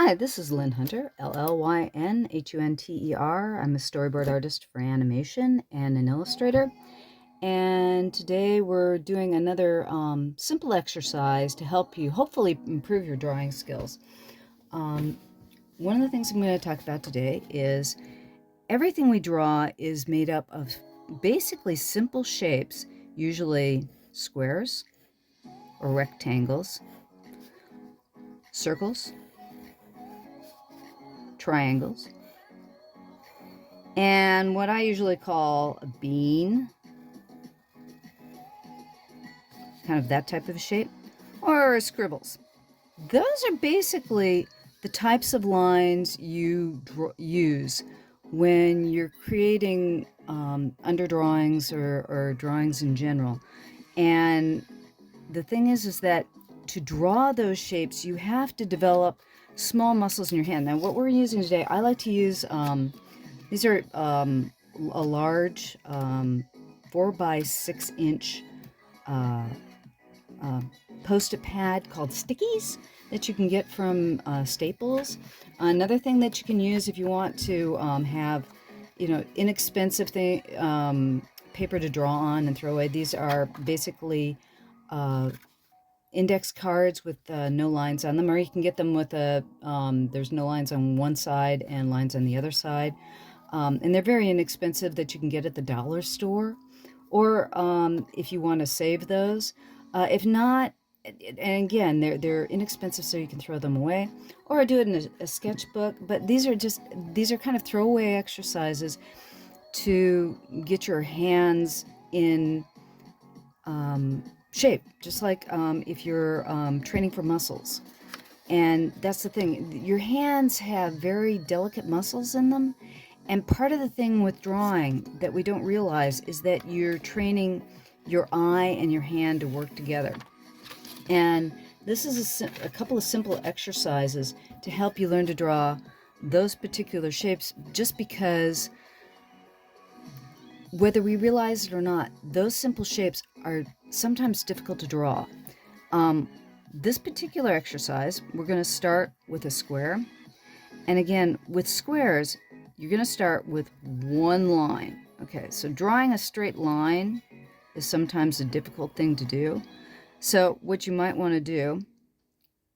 Hi, this is Llyn Hunter, Llynhunter. I'm a storyboard artist for animation and an illustrator. And today we're doing another simple exercise to help you hopefully improve your drawing skills. One of the things I'm going to talk about today is everything we draw is made up of basically simple shapes, usually squares or rectangles, circles, triangles, and what I usually call a bean, kind of that type of shape, or scribbles. Those are basically the types of lines you use when you're creating underdrawings or drawings in general. And the thing is that to draw those shapes, you have to develop small muscles in your hand. Now, what we're using today, I like to use, these are a large 4 by 6 inch Post-it pad called stickies that you can get from Staples. Another thing that you can use if you want to have, inexpensive paper to draw on and throw away. These are basically index cards with no lines on them, or you can get them with there's no lines on one side and lines on the other side. And they're very inexpensive that you can get at the dollar store, or if you want to save those. If not, and again, they're inexpensive, so you can throw them away, or do it in a sketchbook. But these are kind of throwaway exercises to get your hands in shape, just like if you're training for muscles. And that's the thing, your hands have very delicate muscles in them. And part of the thing with drawing that we don't realize is that you're training your eye and your hand to work together. And this is a couple of simple exercises to help you learn to draw those particular shapes, just because whether we realize it or not, those simple shapes are sometimes difficult to draw. This particular exercise, we're going to start with a square. And again, with squares, you're going to start with one line. Okay, so drawing a straight line is sometimes a difficult thing to do. So what you might want to do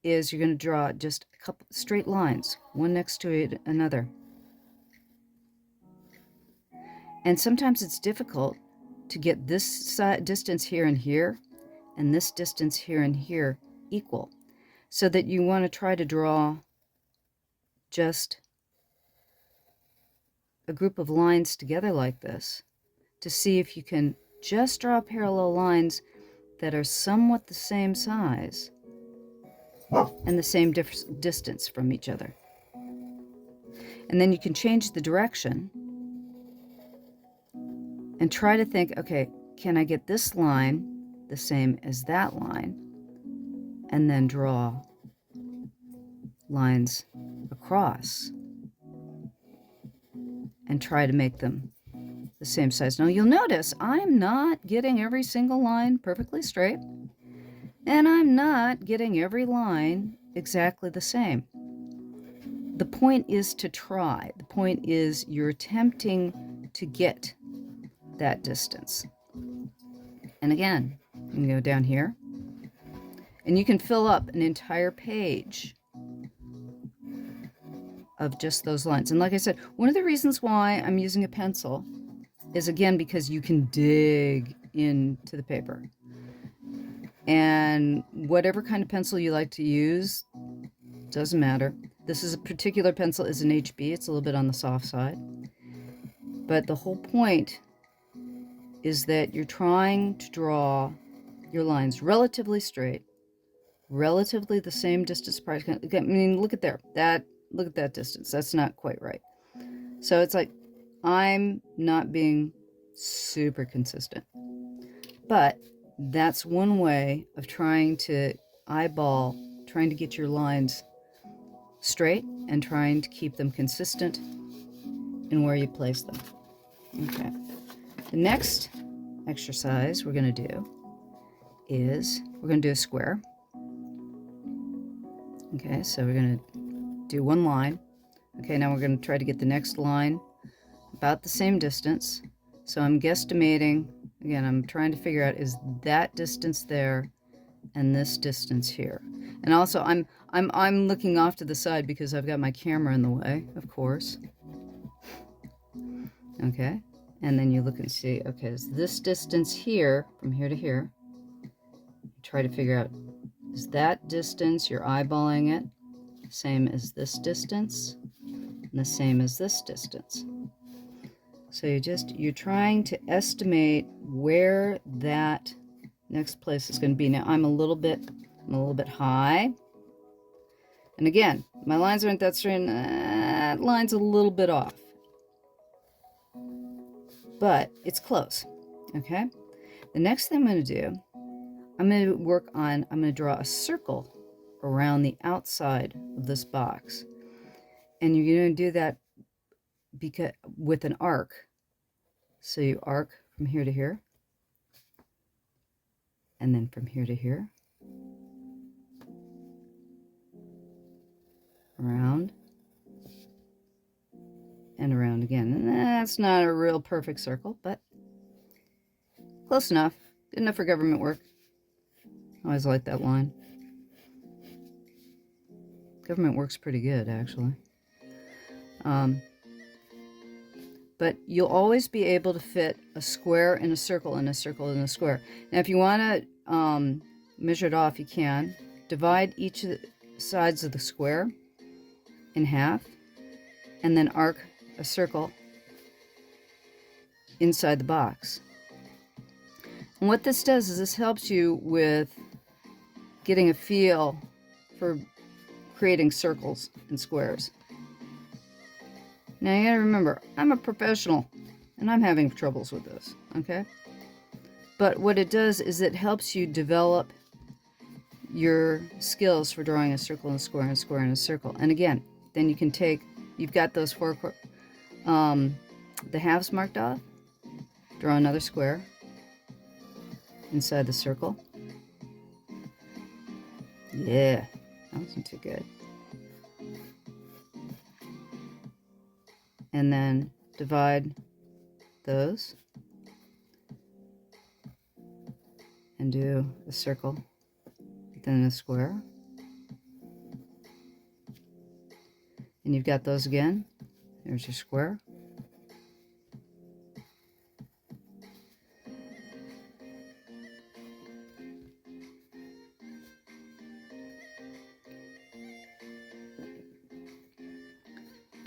is you're going to draw just a couple straight lines, one next to another. And sometimes it's difficult to get this distance here and here, and this distance here and here equal, so that you want to try to draw just a group of lines together like this to see if you can just draw parallel lines that are somewhat the same size and the same distance from each other. And then you can change the direction and try to think, okay, can I get this line the same as that line? And then draw lines across and try to make them the same size. Now you'll notice I'm not getting every single line perfectly straight, and I'm not getting every line exactly the same. The point is to try. The point is you're attempting to get that distance. And again, you can go down here, and you can fill up an entire page of just those lines. And like I said, one of the reasons why I'm using a pencil is, again, because you can dig into the paper. And whatever kind of pencil you like to use, doesn't matter. This is a particular pencil is an HB. It's a little bit on the soft side. But the whole point is that you're trying to draw your lines relatively straight, relatively the same distance. I mean, look at there. Look at that distance. That's not quite right. So it's like I'm not being super consistent. But that's one way of trying to trying to get your lines straight and trying to keep them consistent in where you place them. Okay. The next exercise we're going to do is we're going to do a square. Okay, so we're going to do one line. Okay, now we're going to try to get the next line about the same distance. So I'm guesstimating, again, I'm trying to figure out, is that distance there and this distance here? And also I'm looking off to the side because I've got my camera in the way, of course. Okay, and then you look and see, okay, is this distance here, from here to here? Try to figure out, is that distance, you're eyeballing it, same as this distance, and the same as this distance. So you're trying to estimate where that next place is going to be. Now I'm a little bit high. And again, my lines aren't that straight. That line's a little bit off. But it's close. Okay? The next thing I'm going to do, I'm going to draw a circle around the outside of this box. And you're going to do that with an arc. So you arc from here to here, and then from here to here, around, and around again. And that's not a real perfect circle, but close enough. Good enough for government work. I always like that line. Government work's pretty good, actually. But you'll always be able to fit a square in a circle and a circle in a square. Now, if you want to measure it off, you can. Divide each of the sides of the square in half, and then arc a circle inside the box. And what this does is this helps you with getting a feel for creating circles and squares. Now you gotta remember, I'm a professional and I'm having troubles with this, okay? But what it does is it helps you develop your skills for drawing a circle and a square and a square and a circle. And again, then you can you've got those the halves marked off, draw another square inside the circle. Yeah, that wasn't too good. And then divide those and do a circle within a square. And you've got those again. There's your square.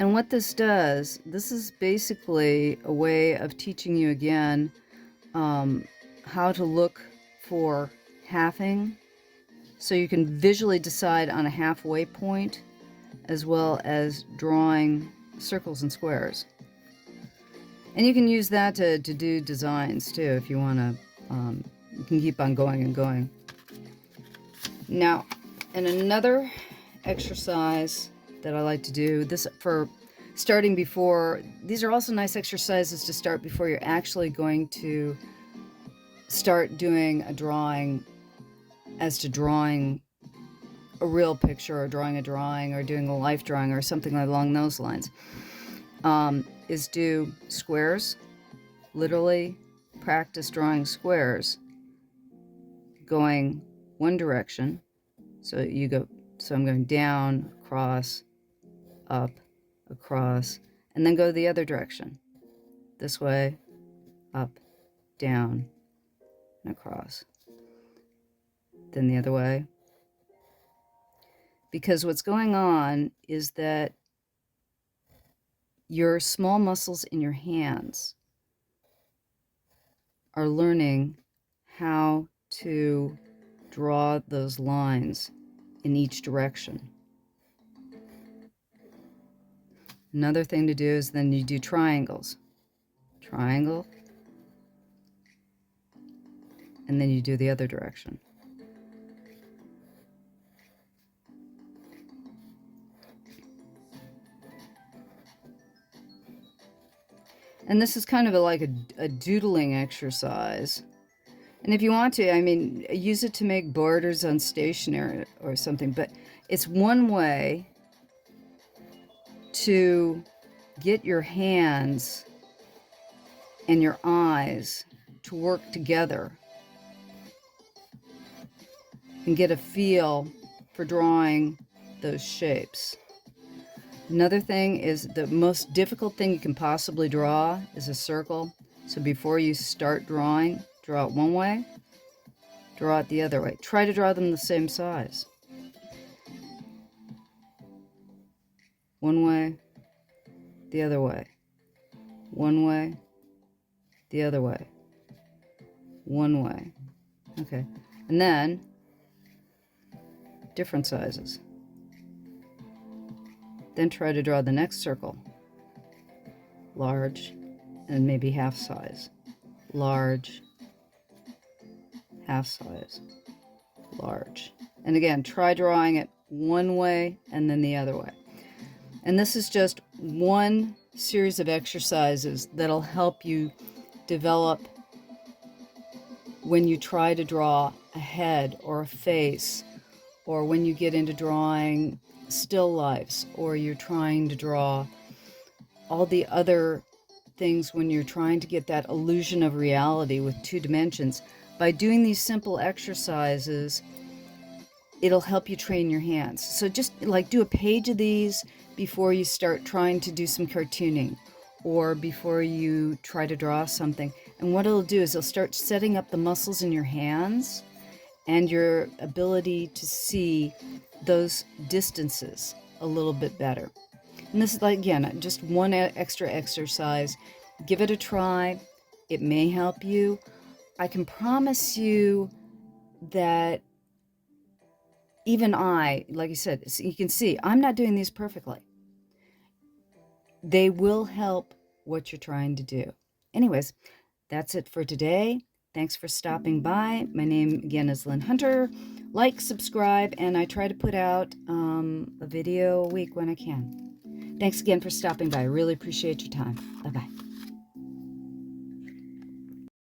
And what this does, this is basically a way of teaching you again how to look for halving, so you can visually decide on a halfway point, as well as drawing circles and squares. And you can use that to do designs too, if you want to. You can keep on going and going. Now, and another exercise that I like to do, this for starting before, these are also nice exercises to start before you're actually going to start doing a drawing, as to drawing a real picture or drawing a drawing or doing a life drawing or something along those lines, is do squares. Literally practice drawing squares going one direction. So I'm going down, across, up, across, and then go the other direction. This way, up, down, and across. Then the other way. Because what's going on is that your small muscles in your hands are learning how to draw those lines in each direction. Another thing to do is then you do triangles. Triangle. And then you do the other direction. And this is kind of like a doodling exercise. And if you want to, I mean, use it to make borders on stationery or something. But it's one way to get your hands and your eyes to work together and get a feel for drawing those shapes. Another thing is the most difficult thing you can possibly draw is a circle. So before you start drawing, draw it one way, draw it the other way. Try to draw them the same size. One way, the other way. One way, the other way. One way. Okay. And then different sizes. Then try to draw the next circle. Large and maybe half size. Large, half size, large. And again, try drawing it one way and then the other way. And this is just one series of exercises that'll help you develop when you try to draw a head or a face, or when you get into drawing still lifes, or you're trying to draw all the other things when you're trying to get that illusion of reality with 2 dimensions. By doing these simple exercises, it'll help you train your hands. So just like do a page of these before you start trying to do some cartooning, or before you try to draw something. And what it'll do is it'll start setting up the muscles in your hands and your ability to see those distances a little bit better. And this is, like, again, just one extra exercise. Give it a try. It may help you. I can promise you that even I, like I said, you can see, I'm not doing these perfectly. They will help what you're trying to do. Anyways, that's it for today. Thanks for stopping by. My name, again, is Llyn Hunter. Like, subscribe, and I try to put out a video a week when I can. Thanks again for stopping by. I really appreciate your time. Bye-bye.